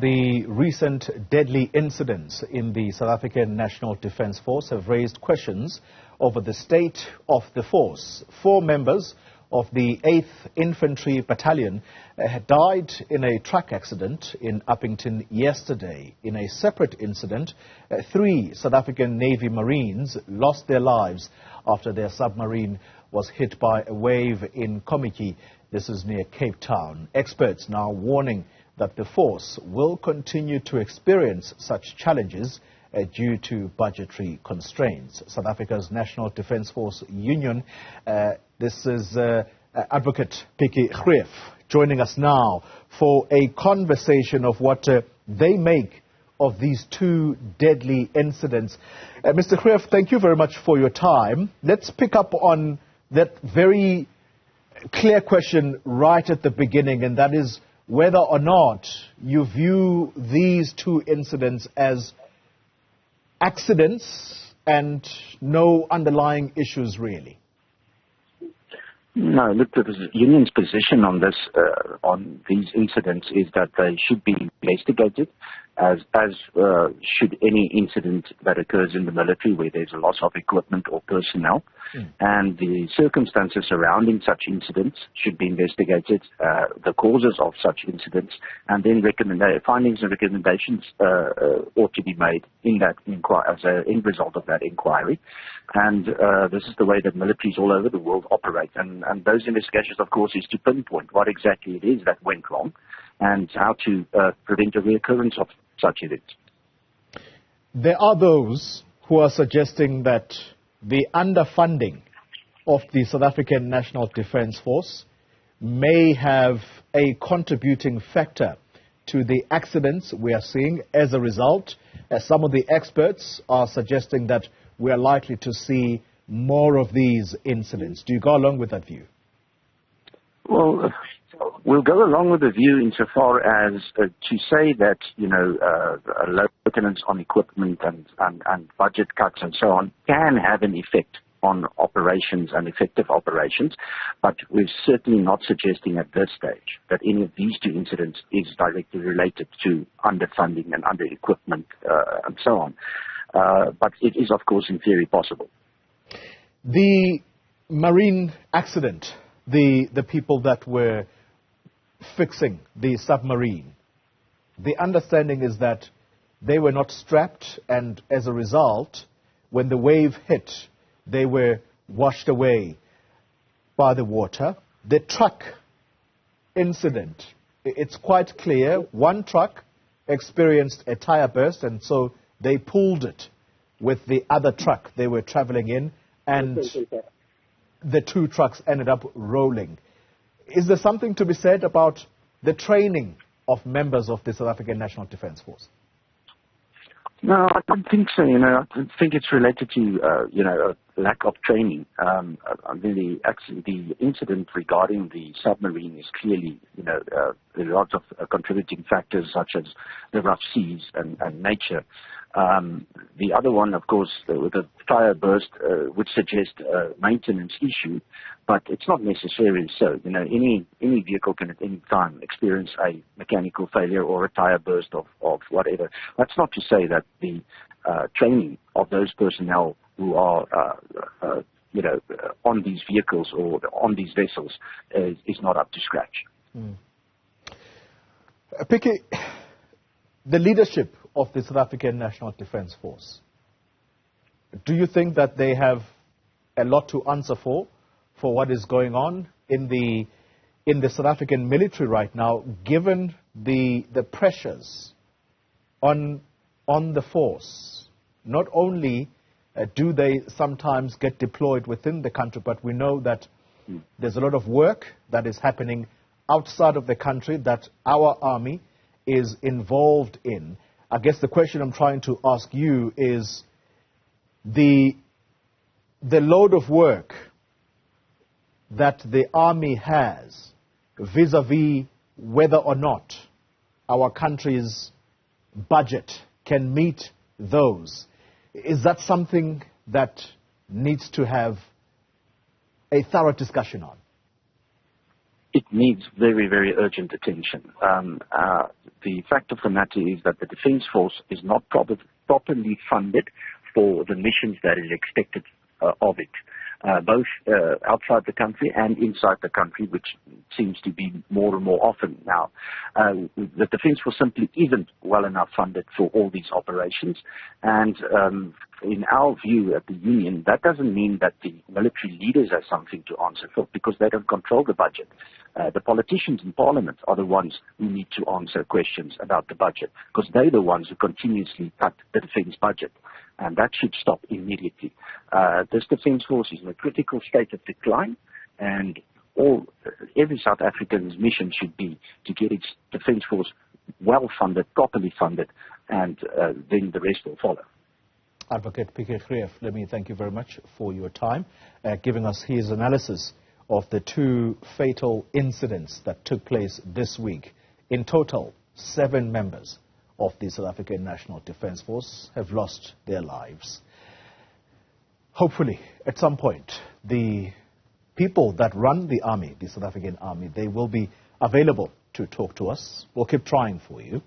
The recent deadly incidents in the South African National Defence Force have raised questions over the state of the force. 4 members of the 8th Infantry Battalion had died in a truck accident in Uppington yesterday. In a separate incident, 3 South African Navy Marines lost their lives after their submarine was hit by a wave in Pikkie. This is near Cape Town. Experts now warning that the force will continue to experience such challenges due to budgetary constraints. South Africa's National Defence Force Union, this is Advocate Pikkie Greef, joining us now for a conversation of what they make of these 2 deadly incidents. Mr. Greef, thank you very much for your time. Let's pick up on that very clear question right at the beginning, and that is whether or not you view these 2 incidents as accidents and no underlying issues really. No, look, the union's position on this, on these incidents, is that they should be investigated, as should any incident that occurs in the military where there's a loss of equipment or personnel. And the circumstances surrounding such incidents should be investigated, the causes of such incidents, and then findings and recommendations ought to be made in that as an end result of that inquiry. And this is the way that militaries all over the world operate. And those investigations, of course, is to pinpoint what exactly it is that went wrong and how to prevent a reoccurrence of such events. There are those who are suggesting that the underfunding of the South African National Defence Force may have a contributing factor to the accidents we are seeing. As a result, some of the experts are suggesting that we are likely to see more of these incidents. Do you go along with that view? Well, we'll go along with the view insofar as to say that, low maintenance on equipment and budget cuts and so on can have an effect on operations and effective operations, but we're certainly not suggesting at this stage that any of these 2 incidents is directly related to underfunding and under-equipment and so on. But it is, of course, in theory possible. The marine accident, the people that were fixing the submarine, the understanding is that they were not strapped, and as a result, when the wave hit, they were washed away by the water. The truck incident, it's quite clear. 1 truck experienced a tire burst, and so they pulled it with the other truck they were traveling in, and the 2 trucks ended up rolling. Is there something to be said about the training of members of the South African National Defence Force? No, I don't think so. I think it's related to, a lack of training. The incident regarding the submarine is clearly, there are lots of contributing factors such as the rough seas and nature. The other one, of course, with the tire burst would suggest a maintenance issue, but it's not necessarily so. Any vehicle can at any time experience a mechanical failure or a tire burst of whatever. That's not to say that the training of those personnel who are on these vehicles or on these vessels is not up to scratch. Pikkie, the leadership of the South African National Defence Force, do you think that they have a lot to answer for what is going on in the South African military right now, given the pressures on the force? Not only do they sometimes get deployed within the country, but we know that there's a lot of work that is happening outside of the country that our army is involved in. I guess the question I'm trying to ask you is the load of work that the army has vis-a-vis whether or not our country's budget can meet those. Is that something that needs to have a thorough discussion on? it needs very, very urgent attention. The fact of the matter is that the Defence Force is not properly funded for the missions that is expected of it, both outside the country and inside the country, which seems to be more and more often now. The Defence Force simply isn't well enough funded for all these operations, and in our view at the Union, that doesn't mean that the military leaders have something to answer for, because they don't control the budget. The politicians in Parliament are the ones who need to answer questions about the budget, because they're the ones who continuously cut the defence budget, and that should stop immediately. This Defence Force is in a critical state of decline, and every South African's mission should be to get its Defence Force well funded, properly funded, and then the rest will follow. Advocate Pikkie, Greef, let me thank you very much for your time, giving us his analysis of the two fatal incidents that took place this week. In total, 7 members of the South African National Defence Force have lost their lives. Hopefully, at some point, the people that run the army, the South African army, they will be available to talk to us. We'll keep trying for you.